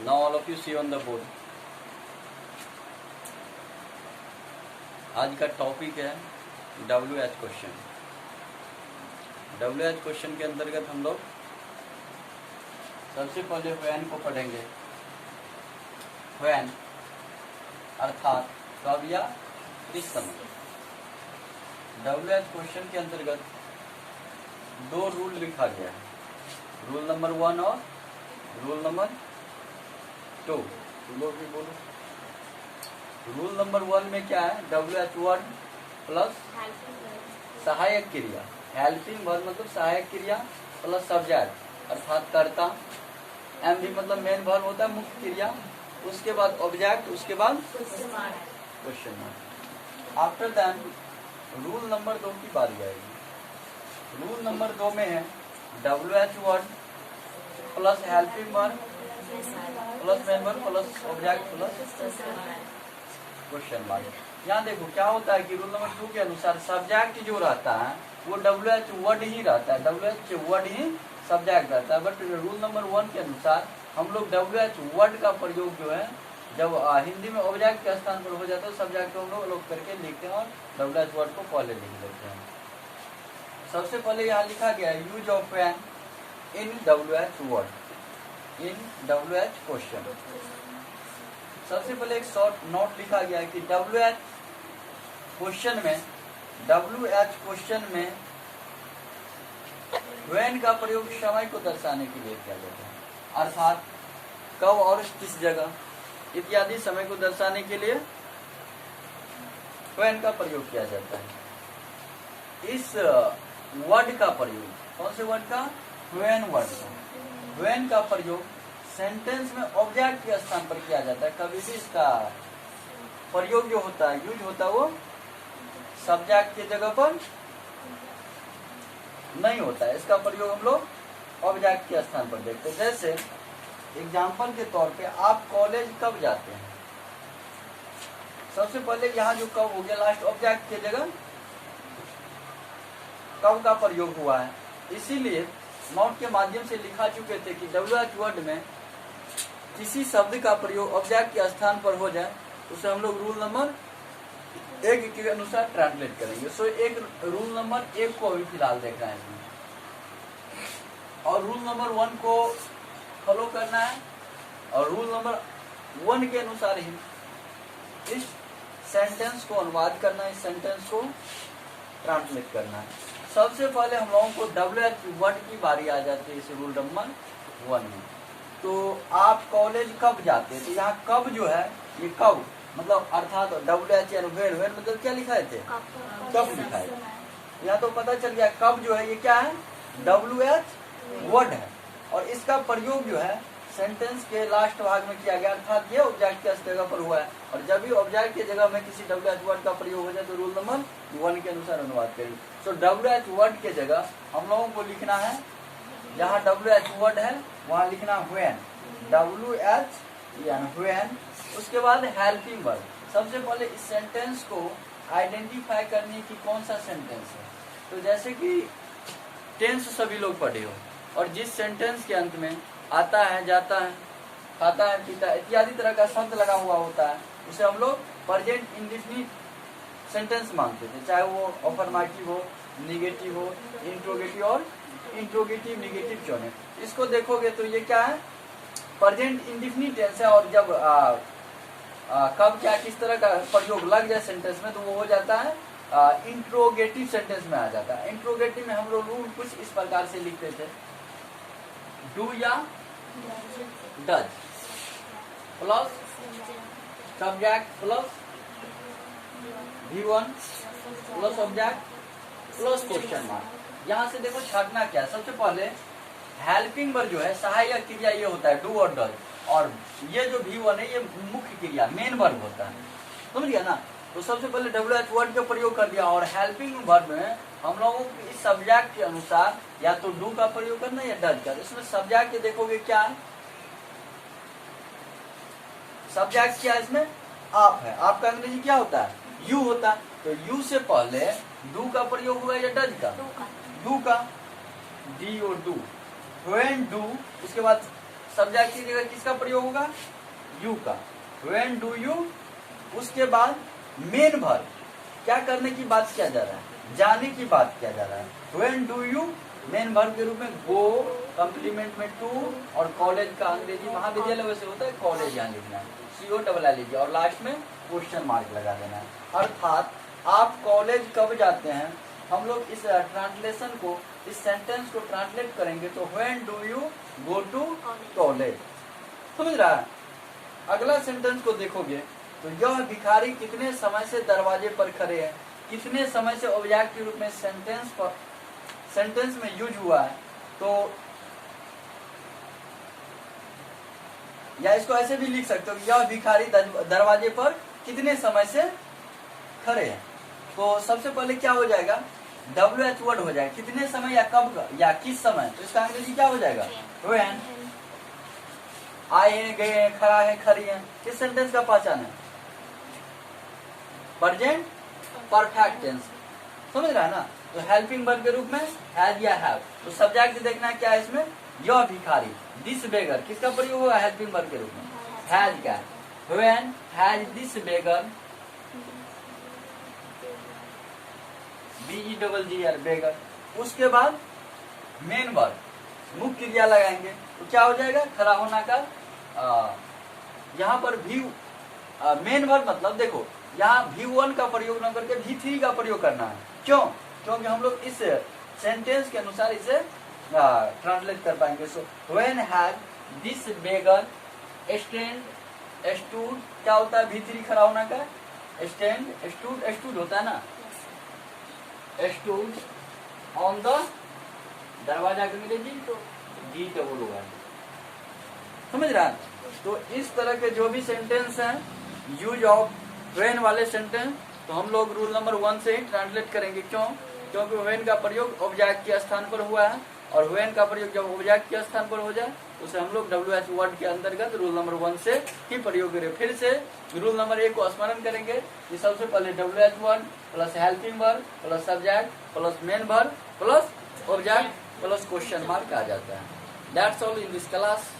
Now all of you see on the board. आज का topic है WH क्वेश्चन। WH क्वेश्चन के अंतर्गत हम लोग सबसे पहले व्हेन को पढ़ेंगे। व्हेन अर्थात कब या किस समय। WH क्वेश्चन के अंतर्गत दो रूल लिखा गया है, रूल नंबर 1 और रूल नंबर 2। लोग भी बोलो। रूल नंबर 1 में क्या है, WH वर्ड प्लस सहायक क्रिया, हेल्पिंग वर्ब मतलब सहायक क्रिया प्लस सब्जेक्ट अर्थात कर्ता, MV मतलब मेन वर्ब होता है मुख्य क्रिया, उसके बाद ऑब्जेक्ट, उसके बाद question mark. After that rule number 2 की बारी आएगी। रूल नंबर 2 में है WH word plus helping verb plus main verb plus object plus question mark. यहाँ देखो क्या होता है कि रूल नंबर 2 के अनुसार सब्जेक्ट जो रहता है वो WH वर्ड ही रहता है, WH वर्ड ही सब्जेक्ट रहता है। बट रूल नंबर 1 के अनुसार हम लोग WH वर्ड का प्रयोग जो है जब हिंदी में ऑब्जेक्ट के स्थान पर हो जाता है सब्जेक्ट को हम लोग अलग करके लिखते हैं और WH वर्ड को पहले लिख देते हैं। सबसे पहले यहाँ लिखा गया है use of when in WH word, in WH question. सबसे पहले एक शॉर्ट नोट लिखा गया है कि WH क्वेश्चन में व्हेन का प्रयोग समय को दर्शाने के लिए किया जाता है, अर्थात कब और किस जगह इत्यादि समय को दर्शाने के लिए व्हेन का प्रयोग किया जाता है। इस वर्ड का प्रयोग, कौन से वर्ड का, व्हेन वर्ड का, व्हेन का प्रयोग सेंटेंस में ऑब्जेक्ट के स्थान पर किया जाता है। कभी भी इसका प्रयोग जो होता है, यूज होता है, वो सब्जेक्ट की जगह पर नहीं होता है। इसका प्रयोग हम लोग ऑब्जेक्ट के स्थान पर देखते हैं। जैसे एग्जाम्पल के तौर पे आप कॉलेज कब जाते हैं, सबसे पहले यहाँ जो कब हो गया लास्ट ऑब्जेक्ट की जगह कब का प्रयोग हुआ है, इसीलिए नोट के माध्यम से लिखा चुके थे कि WH वर्ड में किसी शब्द का प्रयोग ऑब्जेक्ट के स्थान पर हो जाए उसे हम लोग रूल नंबर 1 के अनुसार ट्रांसलेट करेंगे। सो एक रूल नंबर 1 को अभी फिलहाल देख रहे हैं और रूल नंबर 1 को फॉलो करना है और रूल नंबर 1 के अनुसार ही इस सेंटेंस को अनुवाद करना है, इस सेंटेंस को ट्रांसलेट करना है। सबसे पहले हम लोगों को WH वर्ड की बारी आ जाती है इस रूल नंबर 1 में। तो आप कॉलेज कब जाते हैं, तो यहाँ कब जो है ये कब मतलब अर्थात WH यानी व्हेन, व्हेन मतलब क्या लिखाए थे, कब लिखाए थे। यहाँ तो पता चल गया कब जो है ये क्या है, WH वर्ड है और इसका प्रयोग जो है सेंटेंस के लास्ट भाग में किया गया, अर्थात ये ऑब्जेक्ट के जगह पर हुआ है। और जब भी ऑब्जेक्ट की जगह में किसी WH वर्ड का प्रयोग हो जाए तो रूल नंबर 1 के अनुसार अनुवाद करेंगे। सो WH वर्ड के जगह हम लोगों को लिखना है, जहाँ WH वर्ड है वहाँ लिखना व्हेन, WH यानी व्हेन। उसके बाद हेल्पिंग वर्ड। सबसे पहले इस सेंटेंस को आइडेंटिफाई करने की कौन सा सेंटेंस है, तो जैसे कि टेंस सभी लोग पढ़े हो और जिस सेंटेंस के अंत में आता है, जाता है, खाता है, पीता है इत्यादि तरह का शब्द लगा हुआ होता है उसे हम लोग प्रेजेंट इंडेफिनिट सेंटेंस मानते थे, चाहे वो अफर्मेटिव हो, निगेटिव हो, इंट्रोगेटिव और इंट्रोगेटिव निगेटिव चुने। इसको देखोगे तो ये क्या है, प्रेजेंट इंडेफिनिट टेंस है और जब कब क्या किस तरह का प्रयोग लग जाए सेंटेंस में तो वो हो जाता है इंट्रोगेटिव सेंटेंस में आ जाता है। इंट्रोगेटिव में हम लोग रूल कुछ इस प्रकार से लिखते थे, डू या does plus subject plus V1 plus object plus question mark. यहाँ से देखो छाटना क्या है, सबसे पहले हेल्पिंग वर्ब जो है सहायक क्रिया ये होता है डू और डज, और ये जो V1 है ये मुख्य क्रिया मेन वर्ब होता है, समझ गया ना। तो सबसे पहले WH वर्ड का प्रयोग कर दिया और हेल्पिंग वर्ब में हम लोगों को इस सब्जेक्ट के अनुसार या तो डू का प्रयोग करना या डज का। इसमें सब्जेक्ट देखोगे क्या है, सब्जेक्ट क्या है, इसमें आप है, आपका अंग्रेजी क्या होता है, यू होता है। तो यू से पहले डू का प्रयोग हुआ या डज का, डू का, डी और डू, व्हेन डू, उसके बाद सब्जेक्ट की जगह किसका प्रयोग होगा, यू का। व्हेन डू यू, उसके बाद मेन वर्ब, क्या करने की बात किया जा रहा है, जाने की बात किया जा रहा है। When do you main verb के रूप में गो, कंप्लीमेंट में टू, और कॉलेज का अंग्रेजी महाविद्यालय वैसे होता है कॉलेज यहाँ लिखना है, COLL लीजिए, और लास्ट में क्वेश्चन मार्क लगा देना है। अर्थात आप कॉलेज कब जाते हैं, हम लोग इस ट्रांसलेशन को, इस सेंटेंस को ट्रांसलेट करेंगे तो when do you go to college. समझ रहा है। अगला सेंटेंस को देखोगे तो यह भिखारी कितने समय से दरवाजे पर खड़े हैं, कितने समय से ऑब्जेक्ट के रूप में सेंटेंस में यूज हुआ है। तो या इसको ऐसे भी लिख सकते हो कि यह भिखारी दरवाजे पर कितने समय से खड़े हैं। तो सबसे पहले क्या हो जाएगा, WH वर्ड हो जाएगा, कितने समय या कब या किस समय, तो इसका अंग्रेजी क्या हो जाएगा, व्हेन। आए हैं, गए हैं, खड़ा है, खड़ी है, किस सेंटेंस का पहचान है, प्रेजेंट परफेक्ट टेंस। समझ रहा है ना। तो हेल्पिंग वर्ब के रूप में हैज या हैव। तो सब्जेक्ट देखना क्या है इसमें, यह भिखारी, दिस बेगर, किसका प्रयोग होगा, हेल्पिंग वर्ब के रूप में, हैज का। When has this beggar, BEGGR बेगर। उसके बाद मेन वर्ब, मुख्य क्रिया लगाएंगे तो क्या हो जाएगा, खड़ा होना का। यहाँ पर भी मेन वर्ब मतलब देखो, यहाँ V1 का प्रयोग न करके V3 का प्रयोग करना है। क्यों, क्योंकि हम लोग इस सेंटेंस के अनुसार इसे ट्रांसलेट कर पाएंगे। So when has this beggar stood, क्या होता है V3 खड़ा होना का, स्टैंड, स्टूड होता है ना, स्टूड ऑन द, दरवाजा के अंग्रेजी तो जी डबल होगा। समझ रहा है। तो इस तरह के जो भी सेंटेंस हैं यूज ऑफ व्हेन वाले सेंटेंस, तो हम लोग रूल नंबर 1 से ही ट्रांसलेट करेंगे। क्यों, क्योंकि व्हेन का प्रयोग ऑब्जेक्ट के स्थान पर हुआ है, और व्हेन का प्रयोग जब ऑब्जेक्ट के स्थान पर हो जाए उसे हम लोग WH वर्ड के अंतर्गत रूल नंबर 1 से ही प्रयोग करेंगे। फिर से रूल नंबर 1 को स्मरण करेंगे कि सबसे पहले WH word plus helping verb plus subject plus main verb plus object plus question mark आ जाता है। That's all in this class.